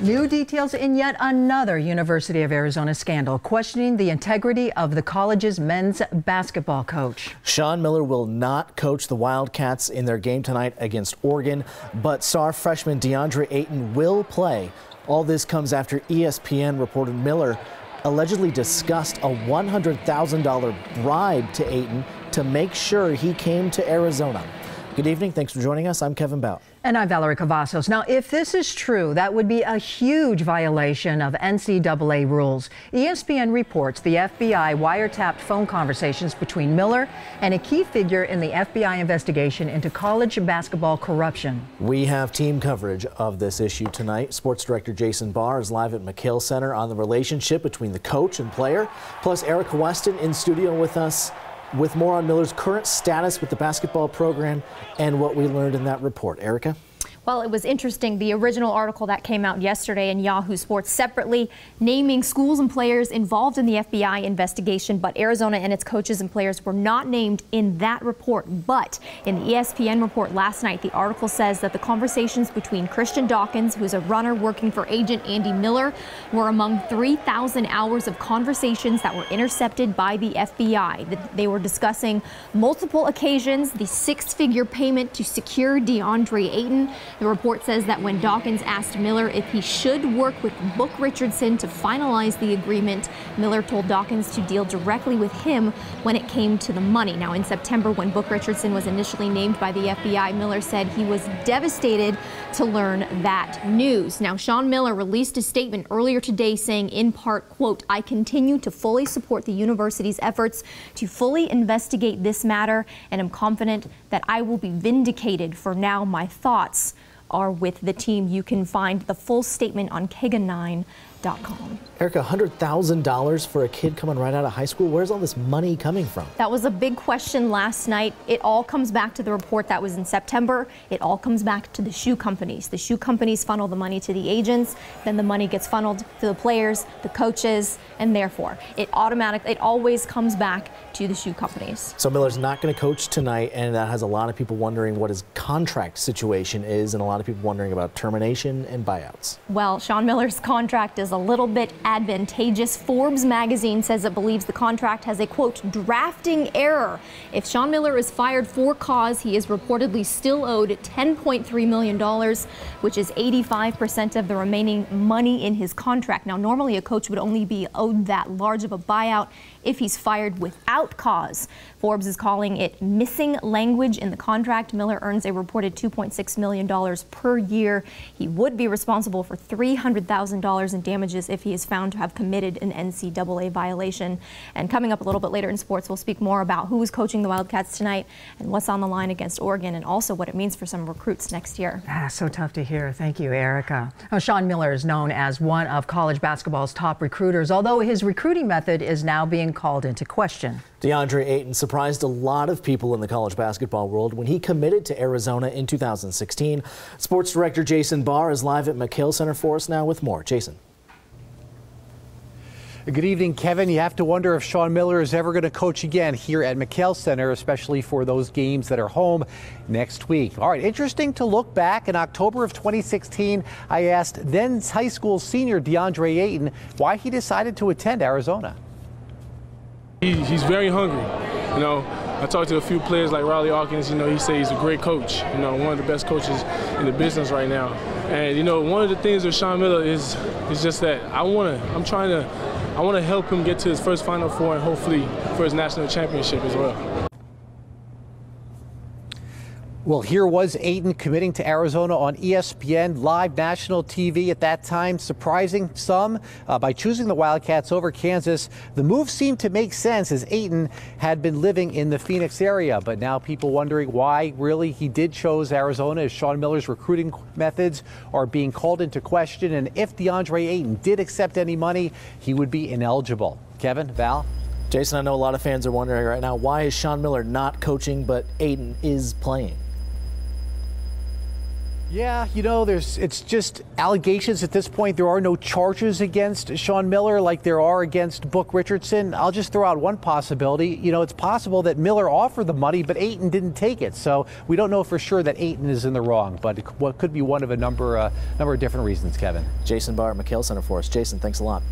New details in yet another University of Arizona scandal, questioning the integrity of the college's men's basketball coach. Sean Miller will not coach the Wildcats in their game tonight against Oregon, but star freshman DeAndre Ayton will play. All this comes after ESPN reported Miller allegedly discussed a $100,000 bribe to Ayton to make sure he came to Arizona. Good evening. Thanks for joining us. I'm Kevin Bout. And I'm Valerie Cavazos. Now, if this is true, that would be a huge violation of NCAA rules. ESPN reports the FBI wiretapped phone conversations between Miller and a key figure in the FBI investigation into college basketball corruption. We have team coverage of this issue tonight. Sports director Jason Barr is live at McHale Center on the relationship between the coach and player. Plus, Erica Weston in studio with us with more on Miller's current status with the basketball program and what we learned in that report. Erica? Well, it was interesting. The original article that came out yesterday in Yahoo Sports separately naming schools and players involved in the FBI investigation, but Arizona and its coaches and players were not named in that report. But in the ESPN report last night, the article says that the conversations between Christian Dawkins, who's a runner working for agent Andy Miller, were among 3,000 hours of conversations that were intercepted by the FBI. They were discussing multiple occasions, the six-figure payment to secure DeAndre Ayton. The report says that when Dawkins asked Miller if he should work with Book Richardson to finalize the agreement, Miller told Dawkins to deal directly with him when it came to the money. Now, in September, when Book Richardson was initially named by the FBI, Miller said he was devastated to learn that news. Now, Sean Miller released a statement earlier today saying, in part, quote, "I continue to fully support the university's efforts to fully investigate this matter, and am confident that I will be vindicated. For now, my thoughts are with the team." You can find the full statement on KGUN9.com. Erica, $100,000 for a kid coming right out of high school? Where's all this money coming from? That was a big question last night. It all comes back to the report that was in September. It all comes back to the shoe companies. The shoe companies funnel the money to the agents, then the money gets funneled to the players, the coaches, and therefore it always comes back to the shoe companies. So Miller's not going to coach tonight, and that has a lot of people wondering what his contract situation is, and a lot of people wondering about termination and buyouts. Well, Sean Miller's contract is a little bit advantageous. Forbes magazine says it believes the contract has a, quote, drafting error. If Sean Miller is fired for cause, he is reportedly still owed $10.3 million, which is 85% of the remaining money in his contract. Now, normally a coach would only be owed that large of a buyout if he's fired without cause. Forbes is calling it missing language in the contract. Miller earns a reported $2.6 million per year. He would be responsible for $300,000 in damages if he is found to have committed an NCAA violation. And coming up a little bit later in sports, we'll speak more about who is coaching the Wildcats tonight and what's on the line against Oregon, and also what it means for some recruits next year. So tough to hear. Thank you, Erica. Now, Sean Miller is known as one of college basketball's top recruiters, although his recruiting method is now being called into question. DeAndre Ayton surprised a lot of people in the college basketball world when he committed to Arizona in 2016. Sports director Jason Barr is live at McHale Center for us now with more. Jason. Good evening, Kevin. You have to wonder if Sean Miller is ever going to coach again here at McHale Center, especially for those games that are home next week. All right, interesting to look back. In October of 2016, I asked then high school senior DeAndre Ayton why he decided to attend Arizona. He's very hungry. You know, I talked to a few players like Riley Hawkins. You know, he says he's a great coach. You know, one of the best coaches in the business right now. And you know, one of the things with Sean Miller is just that I want to help him get to his first Final Four and hopefully for his national championship as well. Well, here was Ayton committing to Arizona on ESPN live national TV at that time, surprising some by choosing the Wildcats over Kansas. The move seemed to make sense as Ayton had been living in the Phoenix area, but now people wondering why really he did choose Arizona as Sean Miller's recruiting methods are being called into question, and if DeAndre Ayton did accept any money, he would be ineligible. Kevin, Val? Jason, I know a lot of fans are wondering right now, why is Sean Miller not coaching but Ayton is playing? Yeah, it's just allegations at this point. There are no charges against Sean Miller like there are against Book Richardson. I'll just throw out one possibility. It's possible that Miller offered the money, but Ayton didn't take it. So we don't know for sure that Ayton is in the wrong, but what could be one of a number of different reasons, Kevin. Jason Barr, McHale Center for us. Jason, thanks a lot.